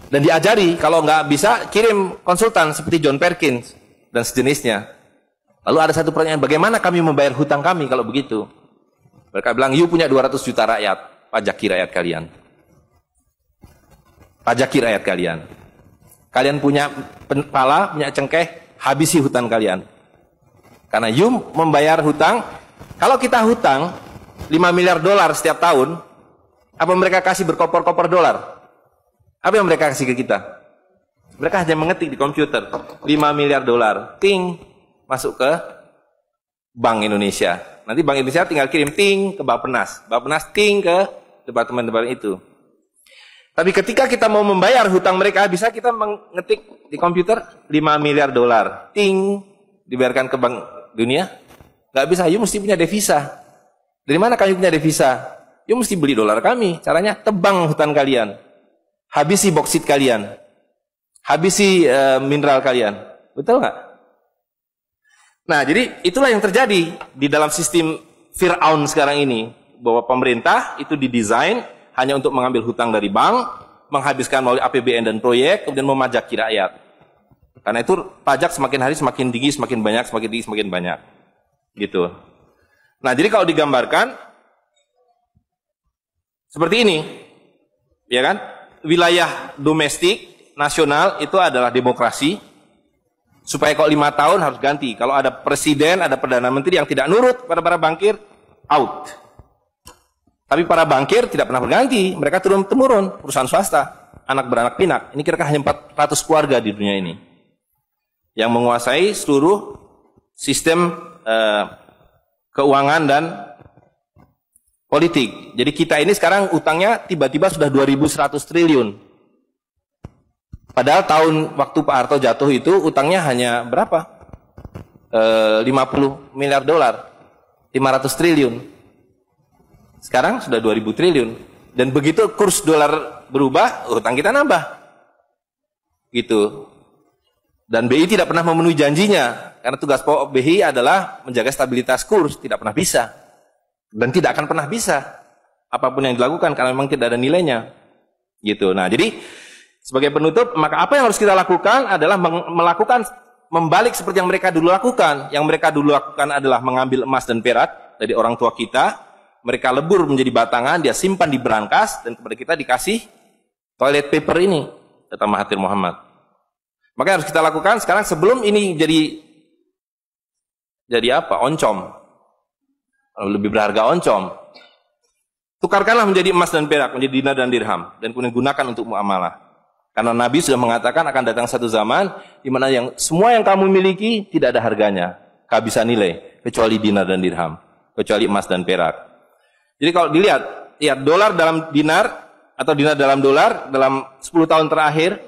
Dan diajari, kalau nggak bisa, kirim konsultan seperti John Perkins dan sejenisnya. Lalu ada satu pertanyaan, bagaimana kami membayar hutang kami kalau begitu? Mereka bilang, you punya 200 juta rakyat, pajaki rakyat kalian. Pajaki rakyat kalian. Kalian punya pala, punya cengkeh, habisi hutang kalian. Karena you membayar hutang, kalau kita hutang 5 miliar dolar setiap tahun, apa mereka kasih berkoper-koper dolar? Apa yang mereka kasih ke kita? Mereka hanya mengetik di komputer, 5 miliar dolar, ting, masuk ke Bank Indonesia. Nanti Bank Indonesia tinggal kirim ting ke Bappenas, Bappenas ting ke departemen-departemen itu. Tapi ketika kita mau membayar hutang mereka, bisa kita mengetik di komputer 5 miliar dolar, ting, dibayarkan ke Bank Dunia? Nggak bisa, you mesti punya devisa. Dari mana kamu punya devisa? You mesti beli dolar kami. Caranya tebang hutan kalian, habisi boksit kalian, habisi mineral kalian. Betul nggak? Nah, jadi itulah yang terjadi di dalam sistem Fir'aun sekarang ini, bahwa pemerintah itu didesain hanya untuk mengambil hutang dari bank, menghabiskan melalui APBN dan proyek, kemudian memajaki rakyat. Karena itu pajak semakin hari semakin tinggi, semakin banyak, semakin tinggi, semakin banyak. Gitu. Nah, jadi kalau digambarkan seperti ini, ya kan? Wilayah domestik nasional itu adalah demokrasi. Supaya kalau 5 tahun harus ganti. Kalau ada presiden, ada perdana menteri yang tidak nurut pada para bankir, out. Tapi para bankir tidak pernah berganti, mereka turun-temurun, perusahaan swasta, anak beranak pinak. Ini kira-kira hanya 400 keluarga di dunia ini yang menguasai seluruh sistem keuangan dan politik. Jadi kita ini sekarang utangnya tiba-tiba sudah 2.100 triliun. Padahal tahun waktu Pak Harto jatuh itu utangnya hanya berapa? 50 miliar dolar, 500 triliun. Sekarang sudah 2.000 triliun. Dan begitu kurs dolar berubah, utang kita nambah. Gitu. Dan BI tidak pernah memenuhi janjinya. Karena tugas pokok BI adalah menjaga stabilitas kurs. Tidak pernah bisa. Dan tidak akan pernah bisa. Apapun yang dilakukan, karena memang tidak ada nilainya. Gitu. Nah, jadi sebagai penutup, maka apa yang harus kita lakukan adalah membalik seperti yang mereka dulu lakukan. Yang mereka dulu lakukan adalah mengambil emas dan perak dari orang tua kita. Mereka lebur menjadi batangan, dia simpan di berangkas, dan kepada kita dikasih toilet paper ini, kata Mahathir Muhammad. Maka yang harus kita lakukan sekarang sebelum ini jadi apa? Oncom. Lebih berharga oncom. Tukarkanlah menjadi emas dan perak, menjadi dinar dan dirham, dan kemudian gunakan untuk muamalah. Karena Nabi sudah mengatakan akan datang satu zaman di mana semua yang kamu miliki tidak ada harganya, kehabisan nilai, kecuali dinar dan dirham, kecuali emas dan perak. Jadi kalau dilihat, ya dolar dalam dinar atau dinar dalam dolar dalam 10 tahun terakhir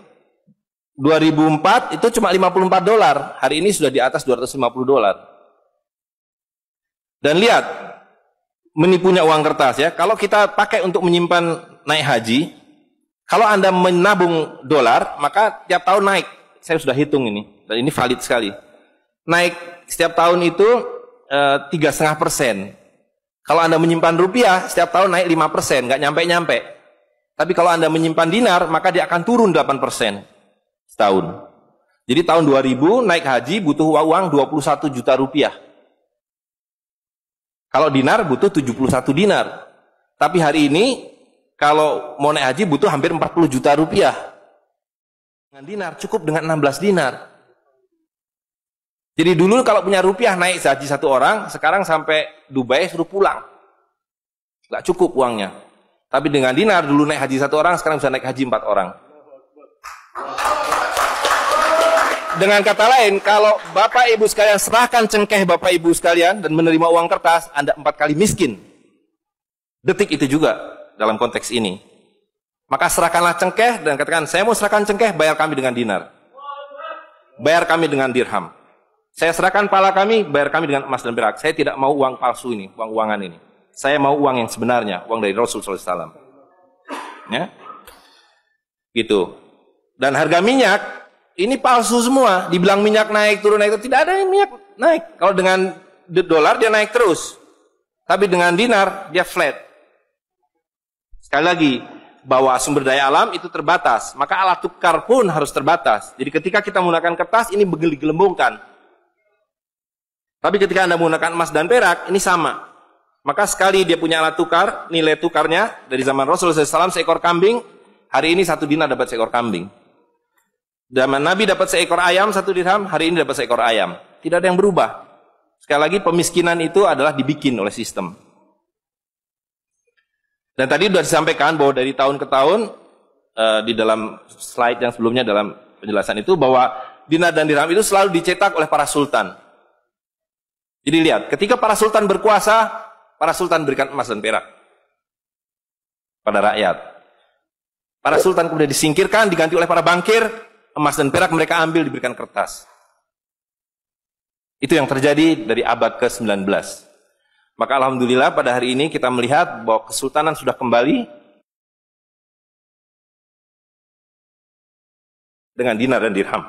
2004 itu cuma 54 dolar. Hari ini sudah di atas 250 dolar. Dan lihat, menipunya uang kertas ya. Kalau kita pakai untuk menyimpan naik haji, kalau Anda menabung dolar, maka tiap tahun naik. Saya sudah hitung ini, dan ini valid sekali. Naik setiap tahun itu 3,5%. Kalau Anda menyimpan rupiah, setiap tahun naik 5%, nggak nyampe-nyampe. Tapi kalau Anda menyimpan dinar, maka dia akan turun 8% setahun. Jadi tahun 2000 naik haji butuh uang 21 juta rupiah. Kalau dinar butuh 71 dinar. Tapi hari ini, kalau mau naik haji butuh hampir 40 juta rupiah. Dengan dinar, cukup dengan 16 dinar. Jadi dulu kalau punya rupiah naik haji satu orang, sekarang sampai Dubai suruh pulang. Nggak cukup uangnya. Tapi dengan dinar dulu naik haji satu orang, sekarang bisa naik haji 4 orang. Dengan kata lain, kalau Bapak Ibu sekalian serahkan cengkeh Bapak Ibu sekalian dan menerima uang kertas, Anda 4 kali miskin. Detik itu juga dalam konteks ini. Maka serahkanlah cengkeh dan katakan, saya mau serahkan cengkeh, bayar kami dengan dinar. Bayar kami dengan dirham. Saya serahkan pala kami, bayar kami dengan emas dan perak. Saya tidak mau uang palsu ini, uang-uangan ini. Saya mau uang yang sebenarnya, uang dari Rasul SAW. Ya, gitu. Dan harga minyak ini palsu semua. Dibilang minyak naik, turun naik, tidak ada yang minyak naik. Kalau dengan dolar dia naik terus, tapi dengan dinar dia flat. Sekali lagi, bahwa sumber daya alam itu terbatas, maka alat tukar pun harus terbatas. Jadi ketika kita menggunakan kertas, ini digelembungkan. Tapi ketika Anda menggunakan emas dan perak, ini sama. Maka sekali dia punya alat tukar, nilai tukarnya dari zaman Rasulullah SAW seekor kambing, hari ini 1 dinar dapat seekor kambing. Zaman Nabi dapat seekor ayam 1 dirham, hari ini dapat seekor ayam. Tidak ada yang berubah. Sekali lagi pemiskinan itu adalah dibikin oleh sistem. Dan tadi sudah disampaikan bahwa dari tahun ke tahun, di dalam slide yang sebelumnya dalam penjelasan itu, bahwa dinar dan dirham itu selalu dicetak oleh para sultan. Jadi lihat, ketika para sultan berkuasa, para sultan berikan emas dan perak pada rakyat. Para sultan kemudian disingkirkan, diganti oleh para bankir, emas dan perak mereka ambil, diberikan kertas. Itu yang terjadi dari abad ke-19. Maka alhamdulillah pada hari ini kita melihat bahwa kesultanan sudah kembali dengan dinar dan dirham.